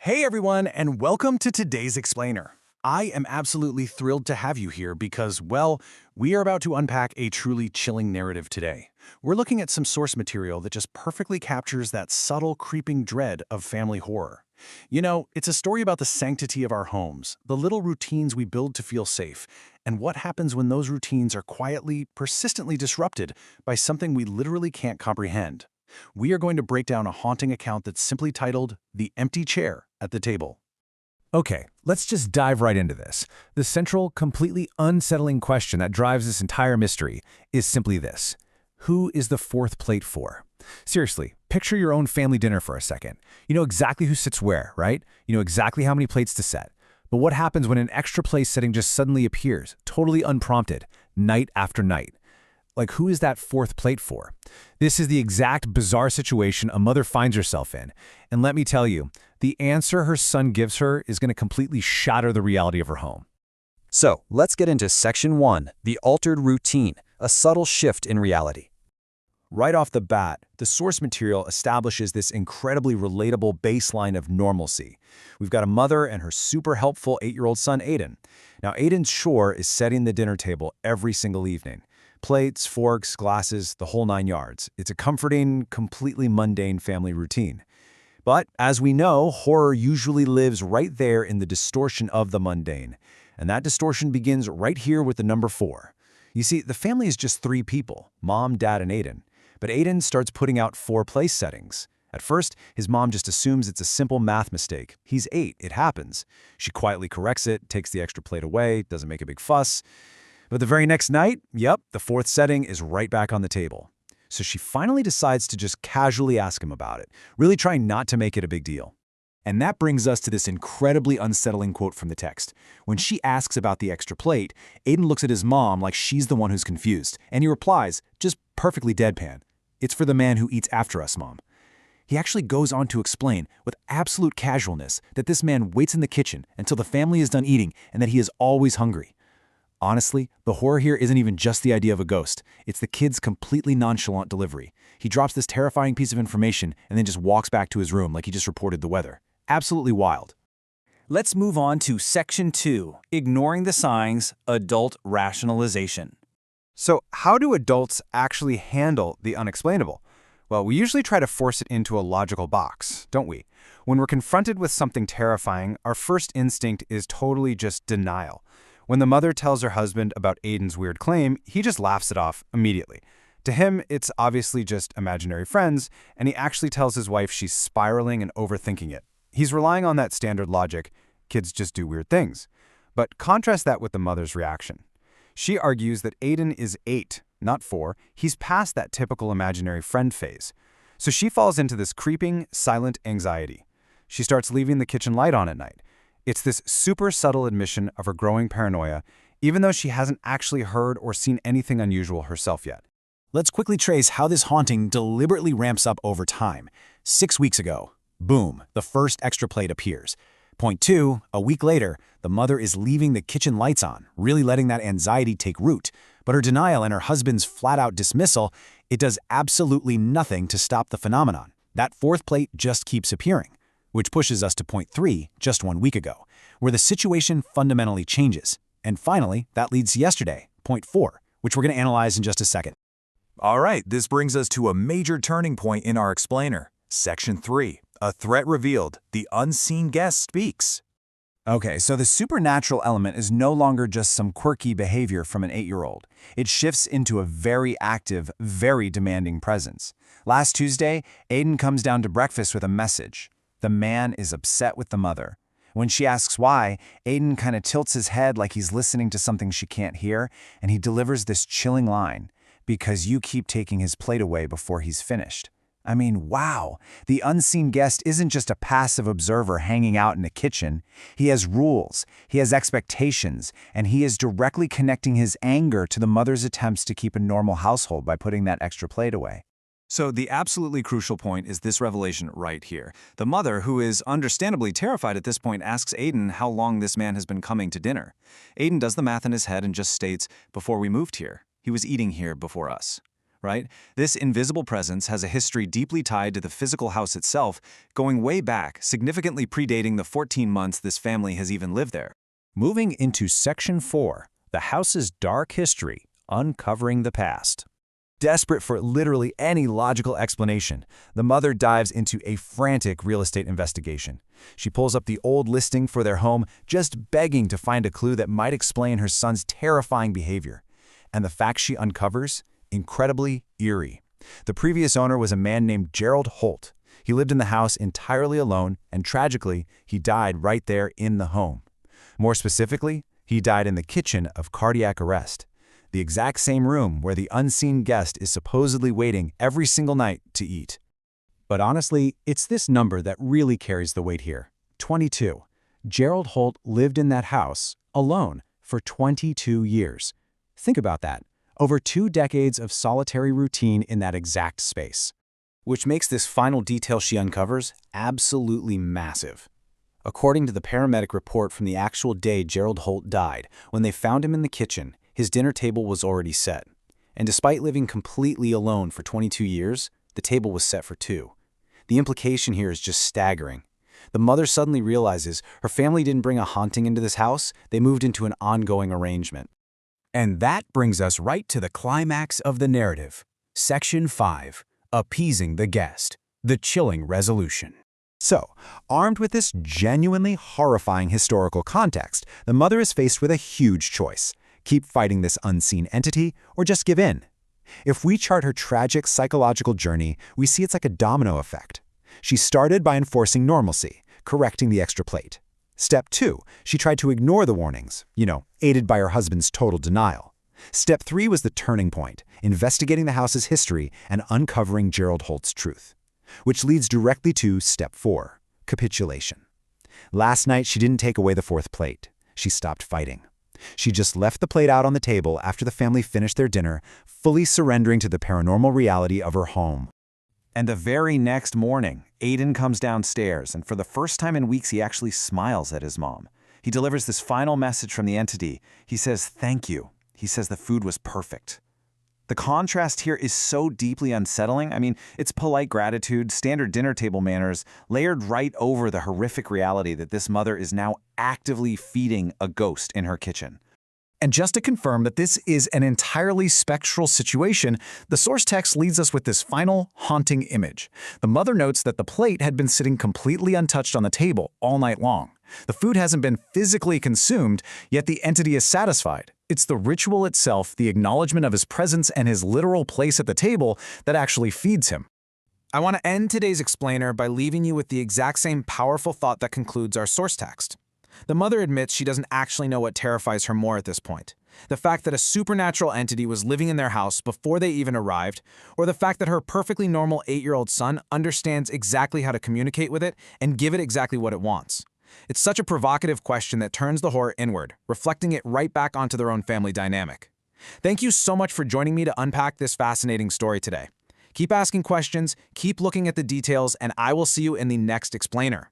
Hey everyone, and welcome to today's Explainer. I am absolutely thrilled to have you here because, well, we are about to unpack a truly chilling narrative today. We're looking at some source material that just perfectly captures that subtle, creeping dread of family horror. You know, it's a story about the sanctity of our homes, the little routines we build to feel safe, and what happens when those routines are quietly, persistently disrupted by something we literally can't comprehend. We are going to break down a haunting account that's simply titled The Empty Chair at the Table. Okay, let's just dive right into this. The central, completely unsettling question that drives this entire mystery is simply this. Who is the fourth plate for? Seriously, picture your own family dinner for a second. You know exactly who sits where, right? You know exactly how many plates to set. But what happens when an extra place setting just suddenly appears, totally unprompted, night after night? Like, who is that fourth plate for? This is the exact bizarre situation a mother finds herself in. And let me tell you, the answer her son gives her is going to completely shatter the reality of her home. So, let's get into Section 1, the altered routine, a subtle shift in reality. Right off the bat, the source material establishes this incredibly relatable baseline of normalcy. We've got a mother and her super helpful 8-year-old son, Aiden. Now, Aiden's chore is setting the dinner table every single evening. Plates, forks, glasses, the whole 9 yards. It's a comforting, completely mundane family routine. But, as we know, horror usually lives right there in the distortion of the mundane. And that distortion begins right here with the number 4. You see, the family is just 3 people, Mom, Dad, and Aiden. But Aiden starts putting out 4 place settings. At first, his mom just assumes it's a simple math mistake. He's 8, it happens. She quietly corrects it, takes the extra plate away, doesn't make a big fuss. But the very next night, yep, the 4th setting is right back on the table. So she finally decides to just casually ask him about it, really trying not to make it a big deal. And that brings us to this incredibly unsettling quote from the text. When she asks about the extra plate, Aiden looks at his mom like she's the one who's confused, and he replies, just perfectly deadpan, "It's for the man who eats after us, Mom." He actually goes on to explain, with absolute casualness, that this man waits in the kitchen until the family is done eating and that he is always hungry. Honestly, the horror here isn't even just the idea of a ghost. It's the kid's completely nonchalant delivery. He drops this terrifying piece of information and then just walks back to his room like he just reported the weather. Absolutely wild. Let's move on to Section 2, Ignoring the Signs, Adult Rationalization. So, how do adults actually handle the unexplainable? Well, we usually try to force it into a logical box, don't we? When we're confronted with something terrifying, our first instinct is totally just denial. When the mother tells her husband about Aiden's weird claim, he just laughs it off immediately. To him, it's obviously just imaginary friends, and he actually tells his wife she's spiraling and overthinking it. He's relying on that standard logic, kids just do weird things. But contrast that with the mother's reaction. She argues that Aiden is 8, not 4. He's past that typical imaginary friend phase. So she falls into this creeping, silent anxiety. She starts leaving the kitchen light on at night. It's this super subtle admission of her growing paranoia, even though she hasn't actually heard or seen anything unusual herself yet. Let's quickly trace how this haunting deliberately ramps up over time. 6 weeks ago, boom, the first extra plate appears. Point 2, a week later, the mother is leaving the kitchen lights on, really letting that anxiety take root. But her denial and her husband's flat-out dismissal, it does absolutely nothing to stop the phenomenon. That 4th plate just keeps appearing. Which pushes us to point 3, just 1 week ago, where the situation fundamentally changes. And finally, that leads to yesterday, point 4, which we're going to analyze in just a second. All right, this brings us to a major turning point in our explainer. Section 3, a threat revealed, the unseen guest speaks. Okay, so the supernatural element is no longer just some quirky behavior from an 8-year-old. It shifts into a very active, very demanding presence. Last Tuesday, Aiden comes down to breakfast with a message. The man is upset with the mother. When she asks why, Aiden kind of tilts his head like he's listening to something she can't hear, and he delivers this chilling line, "Because you keep taking his plate away before he's finished." I mean, wow. The unseen guest isn't just a passive observer hanging out in a kitchen. He has rules, he has expectations, and he is directly connecting his anger to the mother's attempts to keep a normal household by putting that extra plate away. So the absolutely crucial point is this revelation right here. The mother, who is understandably terrified at this point, asks Aiden how long this man has been coming to dinner. Aiden does the math in his head and just states, "Before we moved here, he was eating here before us." right? This invisible presence has a history deeply tied to the physical house itself, going way back, significantly predating the 14 months this family has even lived there. Moving into Section 4, the house's dark history, uncovering the past. Desperate for literally any logical explanation, the mother dives into a frantic real estate investigation. She pulls up the old listing for their home, just begging to find a clue that might explain her son's terrifying behavior. And the facts she uncovers? Incredibly eerie. The previous owner was a man named Gerald Holt. He lived in the house entirely alone, and tragically, he died right there in the home. More specifically, he died in the kitchen of cardiac arrest, the exact same room where the unseen guest is supposedly waiting every single night to eat. But honestly, it's this number that really carries the weight here. 22. Gerald Holt lived in that house, alone, for 22 years. Think about that. Over 2 decades of solitary routine in that exact space. Which makes this final detail she uncovers absolutely massive. According to the paramedic report from the actual day Gerald Holt died, when they found him in the kitchen, his dinner table was already set. And despite living completely alone for 22 years, the table was set for 2. The implication here is just staggering. The mother suddenly realizes her family didn't bring a haunting into this house, they moved into an ongoing arrangement. And that brings us right to the climax of the narrative. Section 5. Appeasing the guest. The chilling resolution. So, armed with this genuinely horrifying historical context, the mother is faced with a huge choice. Keep fighting this unseen entity, or just give in? If we chart her tragic psychological journey, we see it's like a domino effect. She started by enforcing normalcy, correcting the extra plate. Step 2, she tried to ignore the warnings, aided by her husband's total denial. Step 3 was the turning point, investigating the house's history and uncovering Gerald Holt's truth. Which leads directly to Step 4, capitulation. Last night, she didn't take away the 4th plate. She stopped fighting. She just left the plate out on the table after the family finished their dinner, fully surrendering to the paranormal reality of her home. And the very next morning, Aiden comes downstairs, and for the first time in weeks, he actually smiles at his mom. He delivers this final message from the entity. He says, "Thank you." He says the food was perfect. The contrast here is so deeply unsettling. I mean, it's polite gratitude, standard dinner table manners, layered right over the horrific reality that this mother is now actively feeding a ghost in her kitchen. And just to confirm that this is an entirely spectral situation, the source text leads us with this final, haunting image. The mother notes that the plate had been sitting completely untouched on the table all night long. The food hasn't been physically consumed, yet the entity is satisfied. It's the ritual itself, the acknowledgement of his presence and his literal place at the table, that actually feeds him. I want to end today's explainer by leaving you with the exact same powerful thought that concludes our source text. The mother admits she doesn't actually know what terrifies her more at this point. The fact that a supernatural entity was living in their house before they even arrived, or the fact that her perfectly normal 8-year-old son understands exactly how to communicate with it and give it exactly what it wants. It's such a provocative question that turns the horror inward, reflecting it right back onto their own family dynamic. Thank you so much for joining me to unpack this fascinating story today. Keep asking questions, keep looking at the details, and I will see you in the next explainer.